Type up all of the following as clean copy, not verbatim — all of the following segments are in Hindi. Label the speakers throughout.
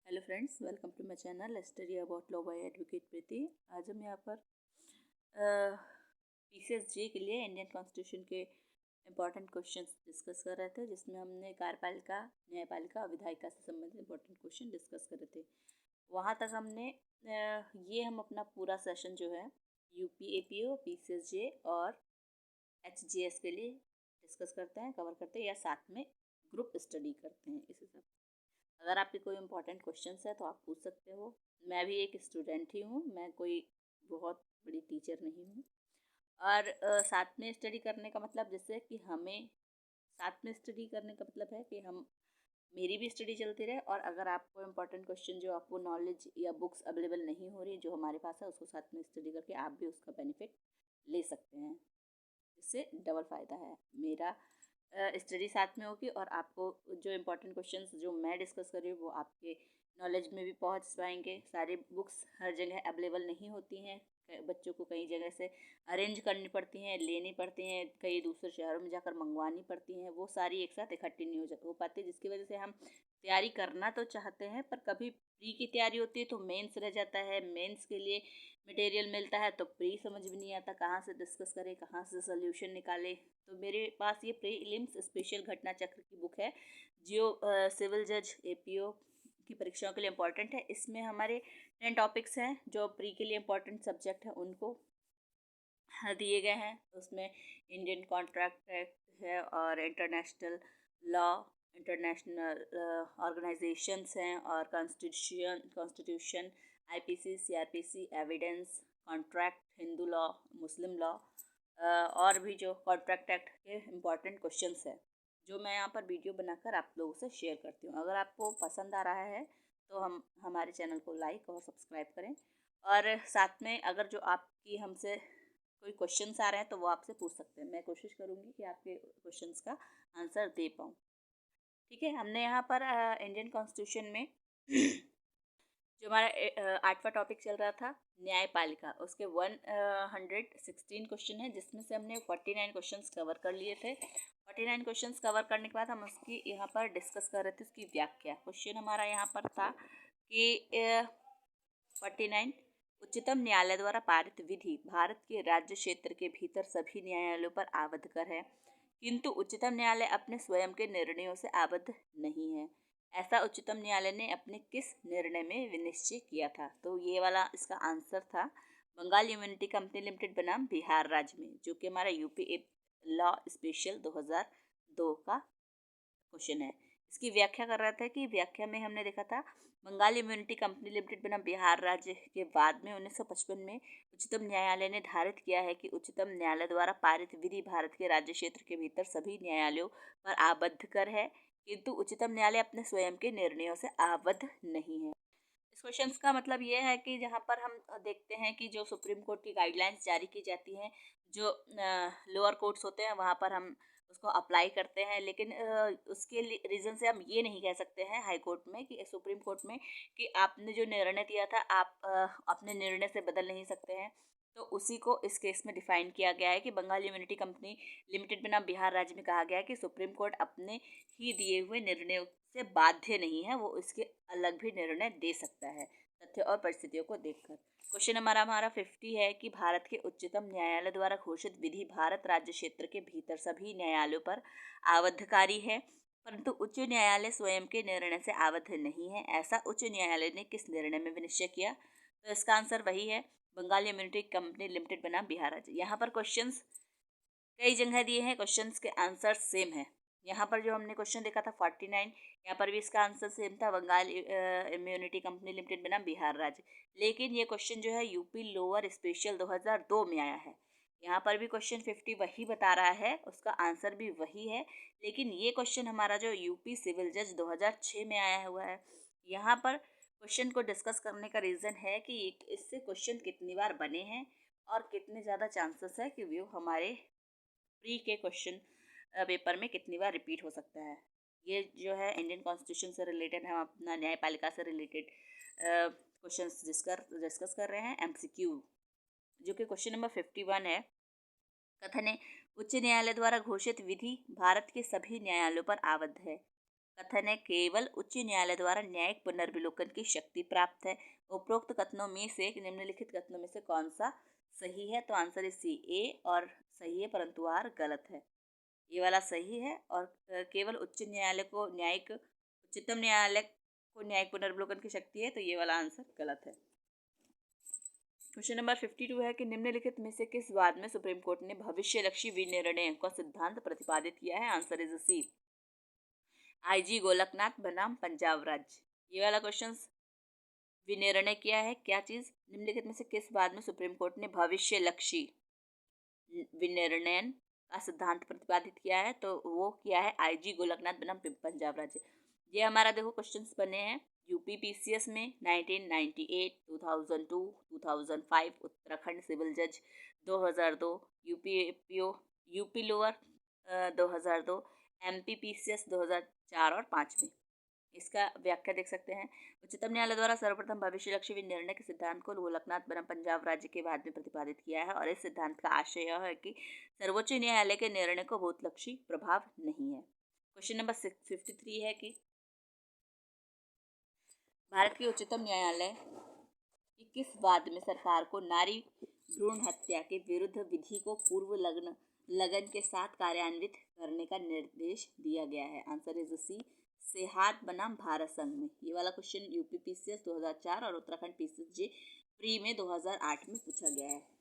Speaker 1: Hello friends, welcome to my channel let's study about law by advocate Preeti. आज हम यहाँ पर पीसीएसजी के लिए इंडियन कॉन्स्टिट्यूशन के इम्पॉर्टेंट क्वेश्चंस डिस्कस कर रहे थे, जिसमें हमने कार्यपालिका, न्यायपालिका और विधायिका से संबंधित इम्पॉर्टेंट क्वेश्चन डिस्कस कर रहे थे। वहाँ तक हमने ये हम अपना पूरा सेशन जो है यूपी एपीओ, पीसीएसजे और एचजीएस के लिए डिस्कस करते हैं, कवर करते हैं, या साथ में ग्रुप स्टडी करते हैं। इस हिसाब से अगर आपके कोई इंपॉर्टेंट क्वेश्चंस है तो आप पूछ सकते हो। मैं भी एक स्टूडेंट ही हूँ, मैं कोई बहुत बड़ी टीचर नहीं हूँ। और साथ में स्टडी करने का मतलब, जैसे कि हमें साथ में स्टडी करने का मतलब है कि हम मेरी भी स्टडी चलती रहे, और अगर आपको इम्पोर्टेंट क्वेश्चन जो आपको नॉलेज या बुक्स अवेलेबल नहीं हो रही जो हमारे पास है, उसको साथ में स्टडी करके आप भी उसका बेनिफिट ले सकते हैं। इससे डबल फ़ायदा है। मेरा स्टडी साथ में होगी और आपको जो इम्पोर्टेंट क्वेश्चंस जो मैं डिस्कस कर रही हूँ वो आपके नॉलेज में भी पहुँच पाएंगे। सारी बुक्स हर जगह अवेलेबल नहीं होती हैं, बच्चों को कई जगह से अरेंज करनी पड़ती हैं, लेनी पड़ती हैं, कई दूसरे शहरों में जाकर मंगवानी पड़ती हैं। वो सारी एक साथ इकट्ठी नहीं हो पाती, जिसकी वजह से हम तैयारी करना तो चाहते हैं, पर कभी प्री की तैयारी होती है तो मेंस रह जाता है। मेंस के लिए मटेरियल मिलता है तो प्री समझ में नहीं आता, कहाँ से डिस्कस करें, कहाँ से सोल्यूशन निकाले। तो मेरे पास ये प्रीलिम्स स्पेशल घटना चक्र की बुक है, जो सिविल जज एपीओ की परीक्षाओं के लिए इम्पोर्टेंट है। इसमें हमारे 10 टॉपिक्स हैं जो प्री के लिए इम्पोर्टेंट सब्जेक्ट हैं, उनको दिए गए हैं। उसमें इंडियन कॉन्ट्रैक्ट एक्ट है और इंटरनेशनल लॉ, इंटरनेशनल ऑर्गेनाइजेशंस हैं, और constitution, IPC, CrPC, evidence, contract, Hindu law, मुस्लिम लॉ, और भी जो कॉन्ट्रैक्ट एक्ट के इम्पॉर्टेंट क्वेश्चंस हैं, जो मैं यहाँ पर वीडियो बनाकर आप लोगों से शेयर करती हूँ। अगर आपको पसंद आ रहा है तो हम हमारे चैनल को लाइक और सब्सक्राइब करें, और साथ में अगर जो आपकी हमसे कोई क्वेश्चंस आ रहे हैं तो वो आपसे पूछ सकते हैं। मैं कोशिश करूँगी कि आपके क्वेश्चंस का आंसर दे पाऊँ। ठीक है, हमने यहाँ पर इंडियन कॉन्स्टिट्यूशन में जो हमारा 8वां टॉपिक चल रहा था न्यायपालिका, उसके 116 क्वेश्चन है, जिसमें से हमने 49 क्वेश्चंस कवर कर लिए थे। 49 क्वेश्चंस कवर करने के बाद हम उसकी यहाँ पर डिस्कस कर रहे थे उसकी व्याख्या। क्वेश्चन हमारा यहाँ पर था कि 49, उच्चतम न्यायालय द्वारा पारित विधि भारत के राज्य क्षेत्र के भीतर सभी न्यायालयों पर आबद्ध कर है, किंतु उच्चतम न्यायालय अपने स्वयं के निर्णयों से आबद्ध नहीं है। ऐसा उच्चतम न्यायालय ने अपने किस निर्णय में विनिश्चय किया था? तो ये वाला इसका आंसर था बंगाल यूनिटी कंपनी लिमिटेड बनाम बिहार राज्य में, जो कि हमारा यूपी लॉ स्पेशल 2002 का क्वेश्चन है। इसकी व्याख्या कर रहा था कि व्याख्या में हमने देखा था बंगाल इम्यूनिटी कंपनी लिमिटेड बनाम बिहार राज्य के बाद में 1955 में उच्चतम न्यायालय ने धारित किया है कि उच्चतम न्यायालय द्वारा पारित विधि भारत के राज्य क्षेत्र के भीतर सभी न्यायालयों पर आबद्ध कर है, किंतु उच्चतम न्यायालय अपने स्वयं के निर्णयों से आबद्ध नहीं है। इस क्वेश्चन का मतलब ये है कि जहाँ पर हम देखते हैं कि जो सुप्रीम कोर्ट की गाइडलाइंस जारी की जाती हैं, जो लोअर कोर्ट्स होते हैं वहाँ पर हम उसको अप्लाई करते हैं, लेकिन उसके रीज़न से हम ये नहीं कह सकते हैं हाई कोर्ट में कि सुप्रीम कोर्ट में कि आपने जो निर्णय दिया था आप अपने निर्णय से बदल नहीं सकते हैं। तो उसी को इस केस में डिफाइन किया गया है कि बंगाल यूनिटी कंपनी लिमिटेड बनाम बिहार राज्य में कहा गया है कि सुप्रीम कोर्ट अपने ही दिए हुए निर्णयों से बाध्य नहीं है, वो इसके अलग भी निर्णय दे सकता है तथ्य और परिस्थितियों को देखकर। क्वेश्चन हमारा 50 है कि भारत के उच्चतम न्यायालय द्वारा घोषित विधि भारत राज्य क्षेत्र के भीतर सभी न्यायालयों पर आबद्धकारी है, परंतु उच्च न्यायालय स्वयं के निर्णय से आबद्ध नहीं है। ऐसा उच्च न्यायालय ने किस निर्णय में विनिश्चय किया? तो इसका आंसर वही है बंगाल यूनिटी कंपनी लिमिटेड बनाम बिहार राज्य। यहाँ पर क्वेश्चंस कई जगह दिए हैं, क्वेश्चंस के आंसर सेम है। यहाँ पर जो हमने क्वेश्चन देखा था 49, यहाँ पर भी इसका आंसर सेम था, बंगाल इम्यूनिटी कंपनी लिमिटेड बनाम बिहार राज्य। लेकिन ये क्वेश्चन जो है यूपी लोअर स्पेशल 2002 में आया है। यहाँ पर भी क्वेश्चन 50 वही बता रहा है, उसका आंसर भी वही है, लेकिन ये क्वेश्चन हमारा जो यूपी सिविल जज 2006 में आया हुआ है। यहाँ पर क्वेश्चन को डिस्कस करने का रीज़न है कि इससे क्वेश्चन कितनी बार बने हैं और कितने ज़्यादा चांसेस है कि वो हमारे प्री के क्वेश्चन पेपर में कितनी बार रिपीट हो सकता है। ये जो है इंडियन कॉन्स्टिट्यूशन से रिलेटेड, हम अपना न्यायपालिका से रिलेटेड क्वेश्चंस डिस्कस कर रहे हैं। एमसीक्यू जो कि क्वेश्चन नंबर 51 है। कथन है उच्च न्यायालय द्वारा घोषित विधि भारत के सभी न्यायालयों पर आबद्ध है। कथन है केवल उच्च न्यायालय द्वारा न्यायिक पुनर्विलोकन की शक्ति प्राप्त है। उपरोक्त कथनों में से निम्नलिखित कथनों में से कौन सा सही है? तो आंसर इज सी, ए और सही है परंतु आर गलत है। ये वाला सही है और केवल उच्चतम न्यायालय को न्यायिक पुनर्विलोकन की शक्ति है, तो ये वाला आंसर गलत है। क्वेश्चन नंबर 52 है कि निम्नलिखित में से किस वाद में सुप्रीम कोर्ट ने भविष्यलक्षी विनिर्णय का सिद्धांत प्रतिपादित किया है? Answer is C, IG Golaknath बनाम पंजाब राज्य। ये वाला क्वेश्चन विनिर्णय किया है क्या चीज? निम्नलिखित में से किस वाद में सुप्रीम कोर्ट ने भविष्यलक्षी विनिर्णय का सिद्धांत प्रतिपादित किया है? तो वो किया है आईजी गोलकनाथ बनाम पंजाब राज्य। ये हमारा देखो क्वेश्चंस बने हैं यूपी पीसीएस में 1998, 2002, 2005, उत्तराखंड सिविल जज 2002, यूपी लोअर 2002, एमपी पीसीएस 2004 और 5 में। इसका व्याख्या देख सकते हैं। उच्चतम न्यायालय द्वारा सर्वप्रथम भविष्यलक्षी निर्णय के सिद्धांत को गोलकनाथ बनाम पंजाब राज्य के बाद में प्रतिपादित किया है और इस सिद्धांत का आशय यह है कि सर्वोच्च न्यायालय के निर्णय को भूतलक्षी प्रभाव नहीं है। क्वेश्चन नंबर 53 है कि भारत के उच्चतम न्यायालय की किस वाद में सरकार को नारी भ्रूण हत्या के विरुद्ध विधि को पूर्व लगन के साथ कार्यान्वित करने का निर्देश दिया गया है? आंसर इज सी, सेहात बनाम भारत संघ में। ये वाला क्वेश्चन यूपी पीसीएस 2004 और उत्तराखंड पीसीएस जे प्री में 2008 में पूछा गया है।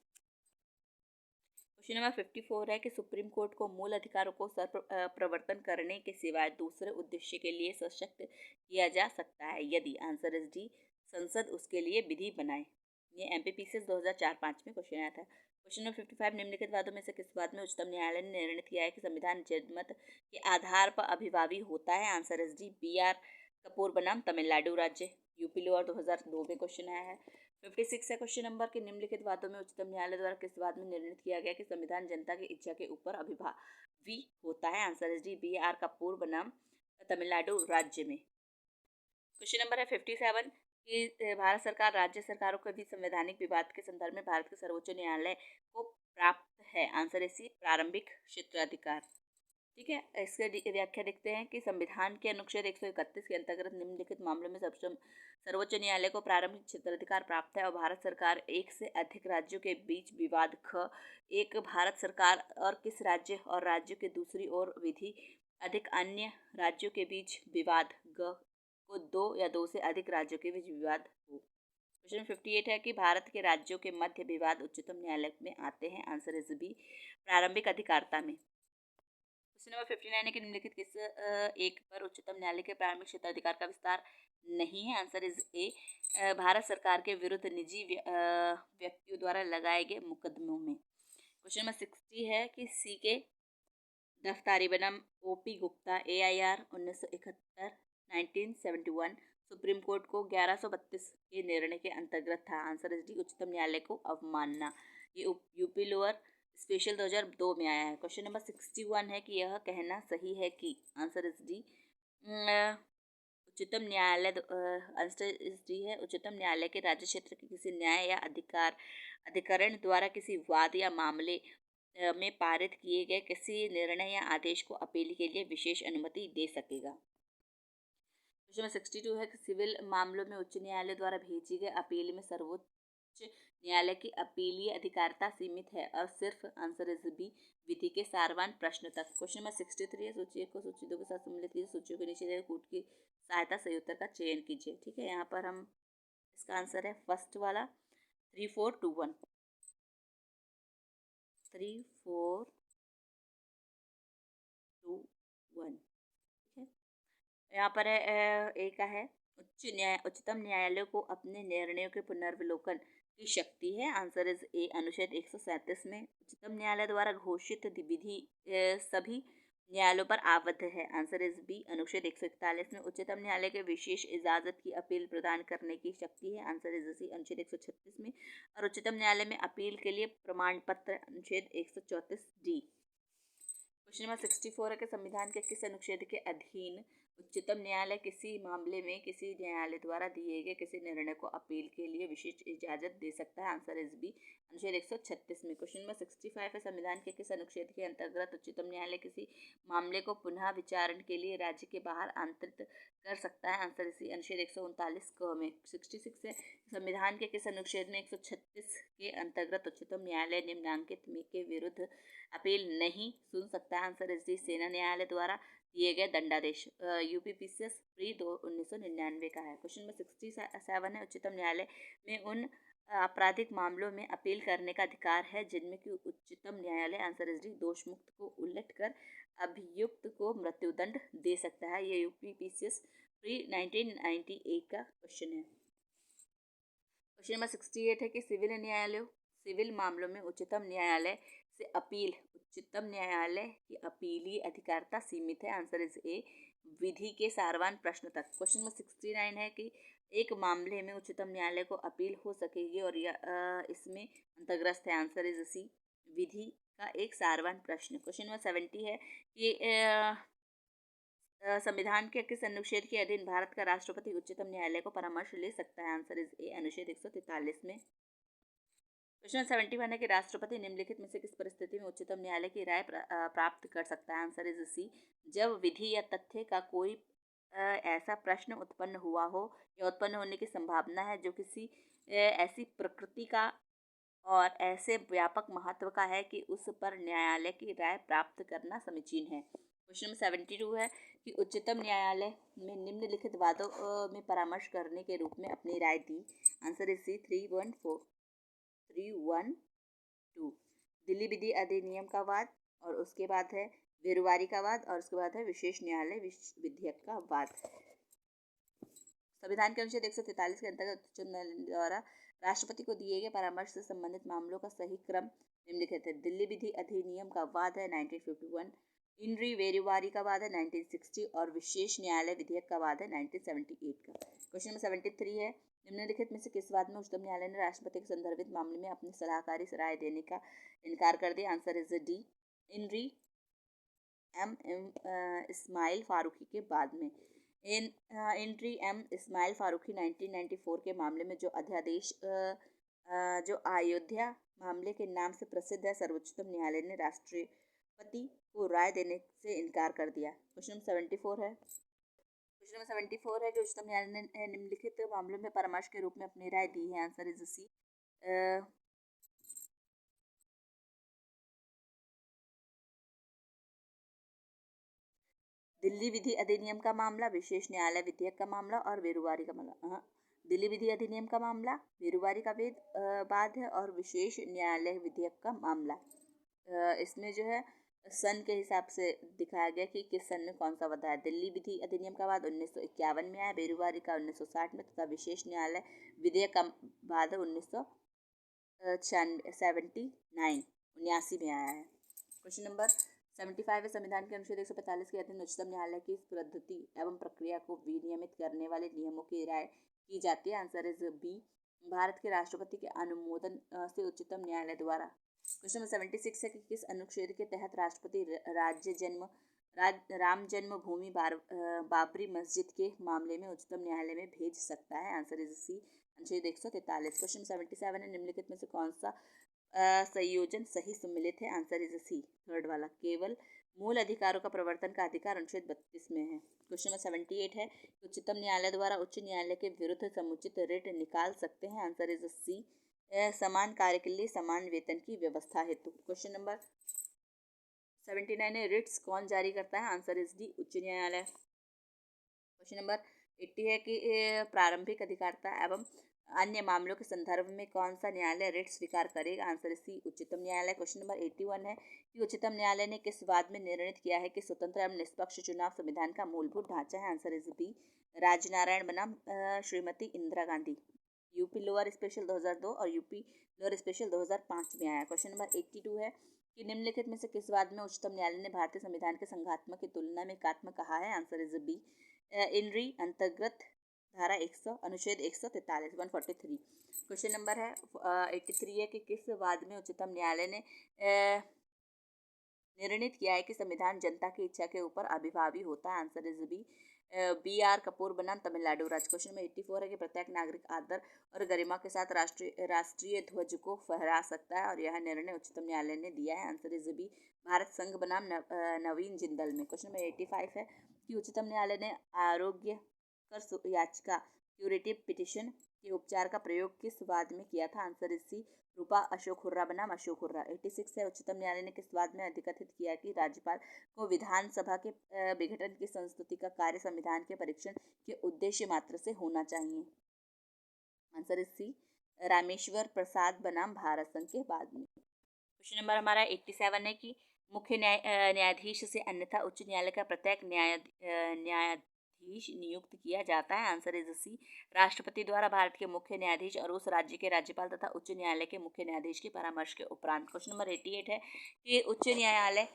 Speaker 1: क्वेश्चन नंबर 54 है कि सुप्रीम कोर्ट को मूल अधिकारों को प्रवर्तन करने के सिवाय दूसरे उद्देश्य के लिए सशक्त किया जा सकता है यदि? आंसर इज डी, संसद उसके लिए विधि बनाए। ये एमपीपीसीएस 2004-5 में क्वेश्चन आया था। क्वेश्चन नंबर 55 निम्नलिखित वादों में से किस वाद में उच्चतम न्यायालय ने निर्णय किया है कि संविधान जनमत के आधार पर अभिभावी होता है? Answer is D, BR Kapoor बनाम तमिलनाडु राज्य। यूपी लोअर 2002 में क्वेश्चन आया है। 56 है क्वेश्चन नंबर के निम्नलिखित वादों में उच्चतम न्यायालय द्वारा किस वाद में निर्णय किया गया कि संविधान जनता की इच्छा के ऊपर अभिभावी होता है? Answer is D, BR Kapoor बनाम तमिलनाडु राज्य में। क्वेश्चन नंबर है 57 कि भारत सरकार राज्य सरकारों के बीच संवैधानिक विवाद के संदर्भ में भारत के सर्वोच्च न्यायालय को प्राप्त है? आंसर इज सी, प्रारंभिक क्षेत्राधिकार। ठीक है, इसके व्याख्या देखते हैं कि संविधान के अनुच्छेद 131 के अंतर्गत निम्नलिखित मामलों में सर्वोच्च न्यायालय को प्रारंभिक क्षेत्राधिकार प्राप्त है और भारत सरकार एक से अधिक राज्यों के बीच विवाद ख एक भारत सरकार और किस राज्य और राज्यों के दूसरी ओर विधि अधिक अन्य राज्यों के बीच विवाद ग को दो या दो से अधिक राज्यों के बीच विवाद हो। क्वेश्चन 58 है कि भारत के राज्यों के मध्य विवाद उच्चतम न्यायालय में आते हैं? आंसर इज बी, प्रारंभिक अधिकारता में। क्वेश्चन नंबर 59 है कि निम्नलिखित किस एक पर उच्चतम न्यायालय के प्रारंभिक क्षेत्राधिकार का विस्तार नहीं है? आंसर इज ए, भारत सरकार के विरुद्ध निजी व्यक्तियों द्वारा लगाए गए मुकदमों में। क्वेश्चन नंबर 60 है कि सी के दफ्तारी बनाम OP Gupta AIR 1971 1971 supreme court को 1132 के निर्णय के अंतर्गत था? आंसर इज डी, उच्चतम न्यायालय को अवमानना। ये यूपी लोअर स्पेशल 2002 में आया है। क्वेश्चन नंबर 61 है कि यह कहना सही है कि? आंसर इज डी, उच्चतम न्यायालय आंसर इज डी है, उच्चतम न्यायालय के राज्य क्षेत्र के किसी न्याय या अधिकरण द्वारा किसी वाद या मामले में पारित किए गए किसी निर्णय या आदेश को अपील के लिए विशेष अनुमति दे सकेगा। क्वेश्चन नंबर 62 है कि सिविल मामलों में उच्च न्यायालय द्वारा भेजी गई अपील में सर्वोच्च न्यायालय की अपीलीय अधिकारता सीमित है और सिर्फ? आंसर इज बी, विधि के सारवान प्रश्न तक। क्वेश्चन नंबर 63 है सूची 1 को सूची 2 के साथ सम्मिलित कीजिए, सूचियों के नीचे कोर्ट की सहायता से उत्तर का चयन कीजिए। ठीक है, यहाँ पर हम इसका आंसर है फर्स्ट वाला 3421 3421। ठीक है, यहाँ पर है एक है उच्चतम न्यायालय को अपने निर्णयों के पुनर्विलोकन की शक्ति है? आंसर इज ए, अनुच्छेद 137 में उच्चतम न्यायालय द्वारा घोषित विधि सभी न्यायालयों पर आबद्ध है? आंसर इज बी, अनुच्छेद 141 में उच्चतम न्यायालय के विशेष इजाजत की अपील प्रदान करने की शक्ति है? आंसर इज सी, अनुच्छेद 136 में। और उच्चतम न्यायालय में अपील के लिए प्रमाण पत्र अनुच्छेद 134 डी। क्वेश्चन नंबर 64 है कि संविधान के किस अनुच्छेद के अधीन उच्चतम न्यायालय किसी मामले में किसी न्यायालय द्वारा दिए गए किसी निर्णय को अपील के लिए विशेष इजाजत दे सकता है। आंसर इज बी, अनुच्छेद 136 में। क्वेश्चन नंबर 65 है, संविधान के किस अनुच्छेद के अंतर्गत उच्चतम न्यायालय किसी मामले को पुनः विचारण के लिए राज्य के बाहर आंतरिक कर सकता है? आंसर इसी अनुच्छेद 139 क में। 66 है, संविधान के किस अनुच्छेद में 136 के अंतर्गत उच्चतम न्यायालय निम्नांकित में के विरुद्ध अपील नहीं सुन सकता है? आंसर इज डी, सेना न्यायालय द्वारा दिए गए दंडादेश। यूपीपीसीएस प्री 1999 का है। क्वेश्चन नंबर 67 है, उच्चतम न्यायालय में उन आपराधिक मामलों में अपील करने का अधिकार है जिनमें कि उच्चतम न्यायालय आंसर इज डी दोष मुक्त को उलट कर अभियुक्त को मृत्युदंड दे सकता है। ये यूपीपीसीएस प्री 1998 का क्वेश्चन है। क्वेश्चन नंबर 68 है कि सिविल मामलों में उच्चतम न्यायालय से अपील, उच्चतम न्यायालय की अपीलीय अधिकारिता सीमित है। आंसर इज ए, विधि के सारवान प्रश्न तक। क्वेश्चन नंबर 69 है कि एक मामले में उच्चतम न्यायालय को अपील हो सकेगी और इसमें अंतर्ग्रस्त है। आंसर इज सी, विधि का एक सारवान प्रश्न। क्वेश्चन नंबर 70 है कि संविधान के किस अनुच्छेद के अधीन भारत का राष्ट्रपति उच्चतम न्यायालय को परामर्श ले सकता है? आंसर इज ए, अनुच्छेद 143 में। क्वेश्चन 71 है कि राष्ट्रपति निम्नलिखित में से किस परिस्थिति में उच्चतम न्यायालय की राय प्राप्त कर सकता है? आंसर इज सी, जब विधि या तथ्य का कोई ऐसा प्रश्न उत्पन्न हुआ हो या उत्पन्न होने की संभावना है जो किसी ऐसी प्रकृति का और ऐसे व्यापक महत्व का है कि उस पर न्यायालय की राय प्राप्त करना समीचीन है। क्वेश्चन नंबर 72 है कि उच्चतम न्यायालय में निम्नलिखित वादों में परामर्श करने के रूप में अपनी राय दी। आंसर इज सी, 312 दिल्ली विधि अधिनियम का वाद, और उसके बाद है बेरुवारी का वाद, और उसके बाद है विशेष न्यायालय विधेयक का वाद। संविधान के अनुच्छेद 143 के अंतर्गत उच्चतम न्यायालय द्वारा राष्ट्रपति को दिए गए परामर्श से संबंधित मामलों का सही क्रम निम्नलिखित है। दिल्ली विधि अधिनियम का वाद है 1951, इनरी वेरुवारी का वाद है 1960, और विशेष न्यायालय विधेयक का वाद है 1978 का। क्वेश्चन नंबर 73 है, निम्नलिखित में से किस वाद में उच्चतम न्यायालय ने राष्ट्रपति के संदर्भित मामले में अपनी सलाहकारी राय देने का इनकार कर दिया? आंसर इज डी, इनरी इस्माइल फारूकी के बाद में। एंट्री एम इस्माइल फारूकी 1994 के मामले में जो अध्यादेश जो अयोध्या मामले के नाम से प्रसिद्ध है, सर्वोच्चतम न्यायालय ने राष्ट्रपति को राय देने से इनकार कर दिया। क्वेश्चन नंबर 74 है, क्वेश्चन नंबर 74 है कि उच्चतम न्यायालय ने निम्नलिखित मामलों में परामर्श के रूप में अपनी राय दी है। आंसर इज सी, दिल्ली विधि अधिनियम का मामला, विशेष न्यायालय विधेयक का मामला और बेरुवारी का मामला। दिल्ली विधि अधिनियम का मामला, बेरुवारी का वाद है और विशेष न्यायालय विधेयक का मामला। इसमें जो है सन के हिसाब से दिखाया गया कि किस सन में कौन सा वादा है। दिल्ली विधि अधिनियम का वाद 1951 में आया, बेरुवारी का 1960 में, तथा विशेष न्यायालय विधेयक का वाद 1979 में आया है। क्वेश्चन नंबर 75 है, संविधान के अनुच्छेद 145 के अधीन उच्चतम न्यायालय की पद्धति एवं प्रक्रिया को विनियमित करने वाले नियमों की राय की जाती है। आंसर इज बी, भारत के राष्ट्रपति के अनुमोदन से उच्चतम न्यायालय द्वारा। क्वेश्चन नंबर 76 है कि किस अनुच्छेद के तहत राष्ट्रपति राम जन्मभूमि बाबरी मस्जिद के मामले में उच्चतम न्यायालय में भेज सकता है? आंसर इज सी, अनुच्छेद 143। क्वेश्चन 77 है, निम्नलिखित में से कौन सा संयोजन सही सम्मिलित है? आंसर इज सी, थर्ड वाला, केवल मूल अधिकारों का प्रवर्तन का अधिकार अनुच्छेद 32 में है। क्वेश्चन नंबर 78 है, उच्चतम न्यायालय द्वारा उच्च न्यायालय के विरुद्ध समुचित रिट निकाल सकते हैं? आंसर इज सी, समान कार्य के लिए समान वेतन की व्यवस्था हेतु। क्वेश्चन नंबर 79 है, रिट्स कौन जारी करता है? आंसर इज डी, उच्च न्यायालय। क्वेश्चन नंबर 80 है कि प्रारंभिक अधिकारिता एवं अन्य मामलों के संदर्भ में कौन सा न्यायालय रिट स्वीकार करेगा? आंसर सी, उच्चतम न्यायालय। क्वेश्चन नंबर 81 है कि उच्चतम न्यायालय ने किस वाद में निर्णित किया है कि स्वतंत्र एवं निष्पक्ष चुनाव संविधान का मूलभूत ढांचा है? आंसर इज बी, राजनारायण बनाम Shrimati Indira Gandhi, UP lower special 2002 और यूपी लोअर स्पेशल 2005 में आया। क्वेश्चन नंबर 82 है कि निम्नलिखित में से किस वाद में उच्चतम न्यायालय ने भारतीय संविधान के संघात्मक की तुलना में एकात्मक कहा है? आंसर इज बी, इनरी अंतर्गत धारा 100 अनुच्छेद 143 143। क्वेश्चन नंबर है 83 है कि किस वाद में उच्चतम न्यायालय ने निर्णित किया है कि संविधान जनता की इच्छा के ऊपर अभिभावी होता है? Answer is B, B.R. Kapoor बनाम तमिलनाडु राज्य। क्वेश्चन नंबर 84 है कि प्रत्येक नागरिक आदर और गरिमा के साथ राष्ट्रीय ध्वज को फहरा सकता है और यह निर्णय उच्चतम न्यायालय ने दिया है। आंसर इज बी, भारत संघ बनाम नवीन जिंदल में। क्वेश्चन नंबर 85 है कि उच्चतम न्यायालय ने आरोग्य कर याचिका क्यूरेटिव पिटिशन के उपचार का प्रयोग किस वाद में किया था। Answer is C, Rupa Ashok Hurra बनाम अशोक हुर्रा। 86 है उच्चतम न्यायालय ने किस वाद में अधिकथित किया कि राज्यपाल को विधानसभा के विघटन की संस्तुति का कार्य संविधान के परीक्षण के उद्देश्य मात्र से होना चाहिए। आंसर इज सी, रामेश्वर प्रसाद बनाम भारत संघ के बाद में। क्वेश्चन नंबर हमारा 87 है कि मुख्य न्यायाधीश से अन्यथा उच्च न्यायालय का प्रत्येक न्यायाधीश नियुक्त किया जाता है। आंसर इज सी, राष्ट्रपति द्वारा भारत के मुख्य न्यायाधीश और उस राज्य के राज्यपाल तथा उच्च न्यायालय के मुख्य न्यायाधीश के परामर्श के उपरांत। क्वेश्चन नंबर 88 है कि उच्च न्यायालय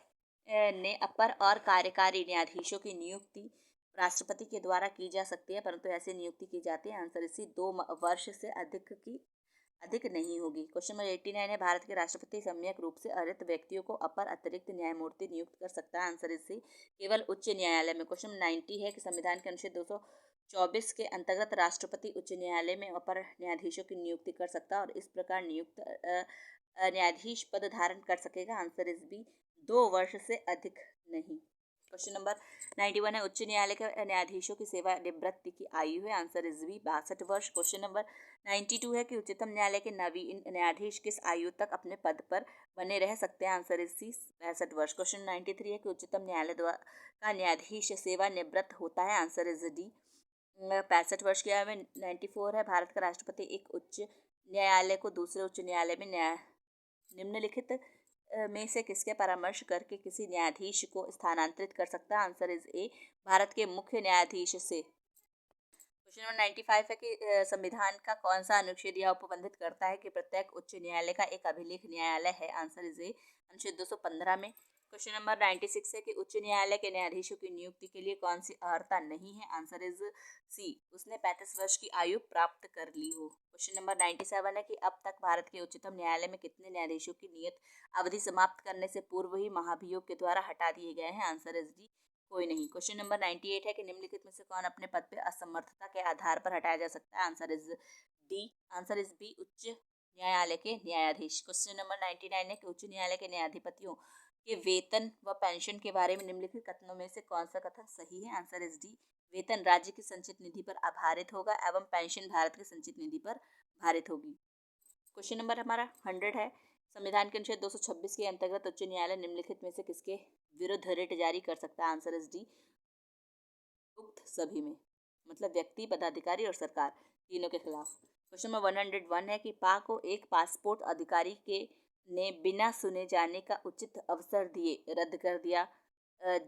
Speaker 1: ने अपर और कार्यकारी न्यायाधीशों की नियुक्ति राष्ट्रपति के द्वारा की जा सकती है, परंतु ऐसी नियुक्ति की जाती है। आंसर इसी 2 वर्ष से अधिक नहीं होगी। क्वेश्चन नंबर 89 है भारत के राष्ट्रपति सम्यक रूप से अर्हत व्यक्तियों को अपर अतिरिक्त न्यायमूर्ति नियुक्त कर सकता है। आंसर इसी केवल उच्च न्यायालय में। क्वेश्चन नंबर 90 है कि संविधान के अनुच्छेद 224 के अंतर्गत राष्ट्रपति उच्च न्यायालय में अपर न्यायाधीशों की नियुक्ति कर सकता है और इस प्रकार नियुक्त न्यायाधीश पद धारण कर सकेगा। आंसर इज बी, 2 वर्ष से अधिक नहीं। क्वेश्चन नंबर 91 है उच्च न्यायालय के न्यायाधीशों की सेवानिवृत्ति की आयु है। आंसर इज बी, 62 वर्ष। क्वेश्चन नंबर 92 है कि उच्चतम न्यायालय के नवीन न्यायाधीश किस आयु तक अपने पद पर बने रह सकते हैं। आंसर इज सी, 65 वर्ष। क्वेश्चन 93 है कि उच्चतम न्यायालय का न्यायाधीश सेवानिवृत्त होता है। आंसर इज डी, 65 वर्ष की आयु में। 94 है भारत का राष्ट्रपति एक उच्च न्यायालय को दूसरे उच्च न्यायालय में निम्नलिखित में से किसके परामर्श करके किसी न्यायाधीश को स्थानांतरित कर सकता है। आंसर इज ए, भारत के मुख्य न्यायाधीश से। क्वेश्चन नंबर 95 है कि संविधान का कौन सा अनुच्छेद यह उपबंधित करता है कि प्रत्येक उच्च न्यायालय का एक अभिलेख न्यायालय है। आंसर इज ए, अनुच्छेद 215 में। क्वेश्चन नंबर 96 है कि उच्च न्यायालय के न्यायाधीशों की नियुक्ति के लिए कौन सी अर्हता नहीं है। आंसर इज सी, उसने 35 वर्ष की आयु प्राप्त कर ली हो। क्वेश्चन नंबर 97 है कि अब तक भारत के उच्चतम न्यायालय में कितने न्यायाधीशों की नियत अवधि समाप्त करने से पूर्व ही महाभियोग के द्वारा हटा दिए गए हैं। आंसर इज डी, कोई नहीं। क्वेश्चन नंबर 98 है कि निम्नलिखित में से कौन अपने पद पे असमर्थता के आधार पर हटाया जा सकता है। Answer is D, answer is B, उच्च न्यायालय के न्यायाधीश। क्वेश्चन नंबर 99 है कि उच्च न्यायालय के न्यायाधिपतियों के वेतन व पेंशन के बारे में निम्नलिखित कथनों में से कौन सा कथन सही है। आंसर इज डी, वेतन राज्य की संचित निधि पर आधारित होगा एवं पेंशन भारत की संचित निधि पर आधारित होगी। क्वेश्चन नंबर हमारा 100 है संविधान के अनुच्छेद 226 के अंतर्गत उच्च न्यायालय निम्नलिखित में से किसके विरुद्ध रिट जारी कर सकता है। आंसर इज डी, उक्त सभी में, मतलब व्यक्ति, पदाधिकारी और सरकार तीनों के खिलाफ। क्वेश्चन नंबर 101 है कि पा को एक पासपोर्ट अधिकारी के ने बिना सुने जाने का उचित अवसर दिए रद्द कर दिया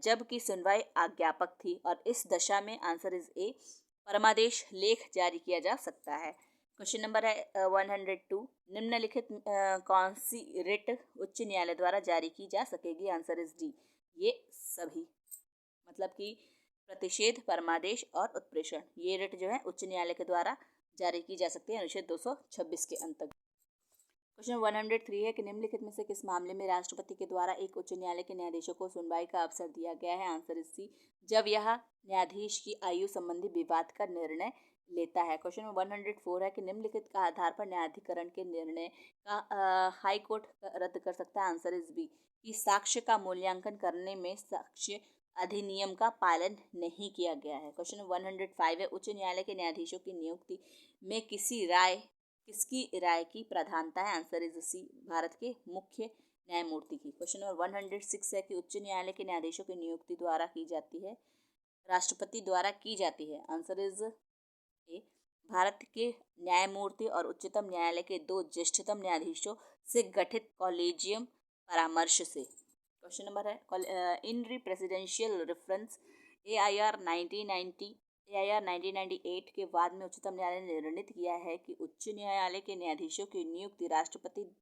Speaker 1: जबकि सुनवाई आज्ञापक थी और इस दशा में। आंसर इज ए, परमादेश लेख जारी किया जा सकता है। क्वेश्चन नंबर है 102, निम्नलिखित कौन सी रिट उच्च न्यायालय द्वारा जारी की जा सकेगी। आंसर इज डी, ये सभी, मतलब कि प्रतिषेध, परमादेश और उत्प्रेषण, ये रिट जो है उच्च न्यायालय के द्वारा जारी की जा सकती है अनुच्छेद 226 के अंतर्गत। क्वेश्चन 103 है कि निम्नलिखित में से किस मामले में राष्ट्रपति के द्वारा एक उच्च न्यायालय के न्यायाधीशों को सुनवाई का अवसर दिया गया है। आंसर इज सी, जब यह न्यायाधीश की आयु संबंधी विवाद का निर्णय लेता है। क्वेश्चन 104 है कि निम्नलिखित का आधार पर न्यायाधिकरण के निर्णय का हाई कोर्ट रद्द कर सकता है। आंसर इज बी, कि साक्ष्य का मूल्यांकन करने में साक्ष्य अधिनियम का पालन नहीं किया गया है। क्वेश्चन 105 है उच्च न्यायालय के न्यायाधीशों की नियुक्ति में किसकी राय की प्रधानता है। आंसर इज सी, भारत के मुख्य न्यायमूर्ति की। क्वेश्चन नंबर 106 है कि उच्च न्यायालय के न्यायाधीशों की नियुक्ति द्वारा की जाती है, राष्ट्रपति द्वारा की जाती है। आंसर इज ए, भारत के न्यायमूर्ति और उच्चतम न्यायालय के 2 ज्येष्ठतम न्यायाधीशों से गठित कॉलेजियम परामर्श से। क्वेश्चन नंबर है इन री प्रेसिडेंशियल रेफरेंस AIR 1998 के बाद में उच्चतम न्यायालय ने निर्णित किया है कि उच्च न्यायालय के न्यायाधीशों की नियुक्ति राष्ट्रपति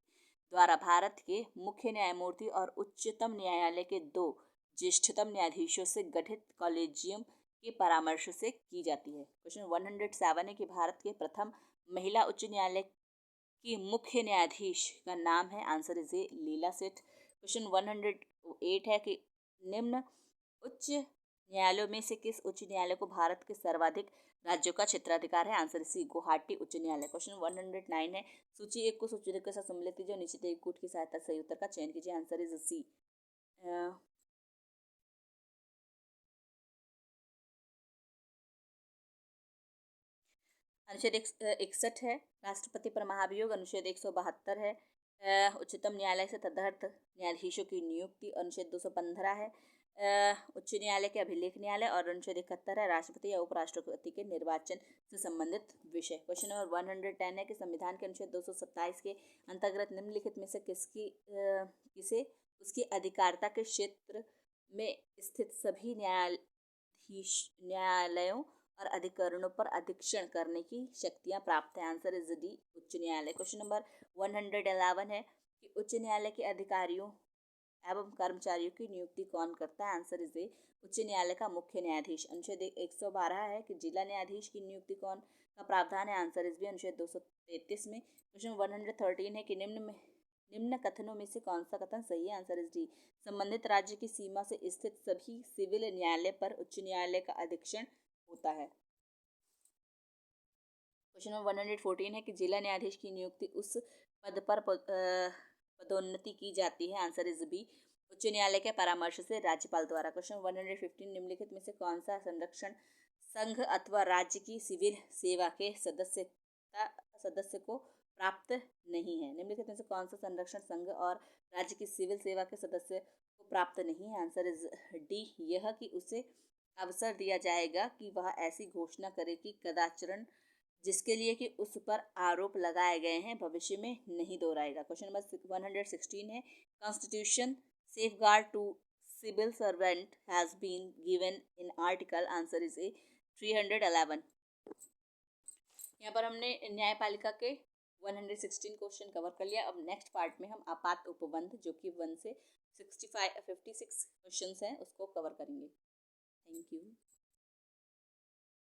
Speaker 1: द्वारा भारत के मुख्य न्यायमूर्ति और उच्चतम न्यायालय के 2 ज्येष्ठतम न्यायाधीशों से गठित कॉलेजियम के परामर्श से की जाती है। क्वेश्चन 107 है कि भारत के प्रथम महिला उच्च न्यायालय की मुख्य न्यायाधीश का नाम है। आंसर इज ए, लीला सेठ। क्वेश्चन 108 है कि निम्न उच्च न्यायालयों में से किस उच्च न्यायालय को भारत के सर्वाधिक राज्यों का क्षेत्राधिकार है? आंसर सी, गुवाहाटी उच्च न्यायालय। क्वेश्चन 109 है, सूची एक को सूची दो के साथ सम्मिलित कीजिए और नीचे दिए कूट की सहायता से सही उत्तर का चयन कीजिए। Answer is C. अनुच्छेद 61 है, राष्ट्रपति पर महाभियोग। अनुच्छेद 172 है, उच्चतम न्यायालय से तदर्थ न्यायाधीशों की नियुक्ति। अनुच्छेद 215 है, उच्च न्यायालय के अभिलेख न्यायालय। और अनुच्छेद 71 है, राष्ट्रपति या उपराष्ट्रपति के निर्वाचन से संबंधित विषय। क्वेश्चन नंबर 110 है कि संविधान के अनुच्छेद 227 के अंतर्गत निम्नलिखित में से किसे उसकी अधिकारिता के क्षेत्र में स्थित सभी न्यायालयों और अधिकरणों पर अधीक्षण करने की शक्तियां प्राप्त है? आंसर इज डी, उच्च न्यायालय। क्वेश्चन नंबर 111 है कि उच्च न्यायालय के अधिकारियों एवं कर्मचारियों की नियुक्ति कौन करता है? आंसर इज ए, उच्च न्यायालय का मुख्य न्यायाधीश। अनुच्छेद 112 है कि जिला न्यायाधीश की नियुक्ति कौन का प्रावधान है? आंसर इज बी, अनुच्छेद 233 में। क्वेश्चन 113 है कि निम्न कथनों में से कौन सा कथन सही है? आंसर इज डी, संबंधित राज्य की सीमा से स्थित सभी सिविल न्यायालय पर उच्च न्यायालय का अधीक्षण होता है। क्वेश्चन नंबर 114 है कि जिला न्यायाधीश की नियुक्ति उस पद पर पदोन्नति की जाती है? आंसर इज बी, उच्च न्यायालय के परामर्श से राज्यपाल द्वारा। क्वेश्चन 115 निम्नलिखित में से कौन सा संरक्षण संघ अथवा राज्य की सिविल सेवा के सदस्य को प्राप्त नहीं है? निम्नलिखित में से कौन सा संरक्षण संघ और राज्य की सिविल सेवा के सदस्य को प्राप्त नहीं है? आंसर इज डी, यह कि उसे अवसर दिया जाएगा कि वह ऐसी घोषणा करे कि कदाचरण जिसके लिए कि उस पर आरोप लगाए गए हैं भविष्य में नहीं दोहराएगा। क्वेश्चन नंबर 116 है, constitution safeguard to civil servant has been given in article. Answer is A 311। यहाँ पर हमने न्यायपालिका के 116 क्वेश्चन कवर कर लिया। अब नेक्स्ट पार्ट में हम आपात उपबंध जो कि 1 से 56 क्वेश्चन हैं उसको कवर करेंगे। Thank you.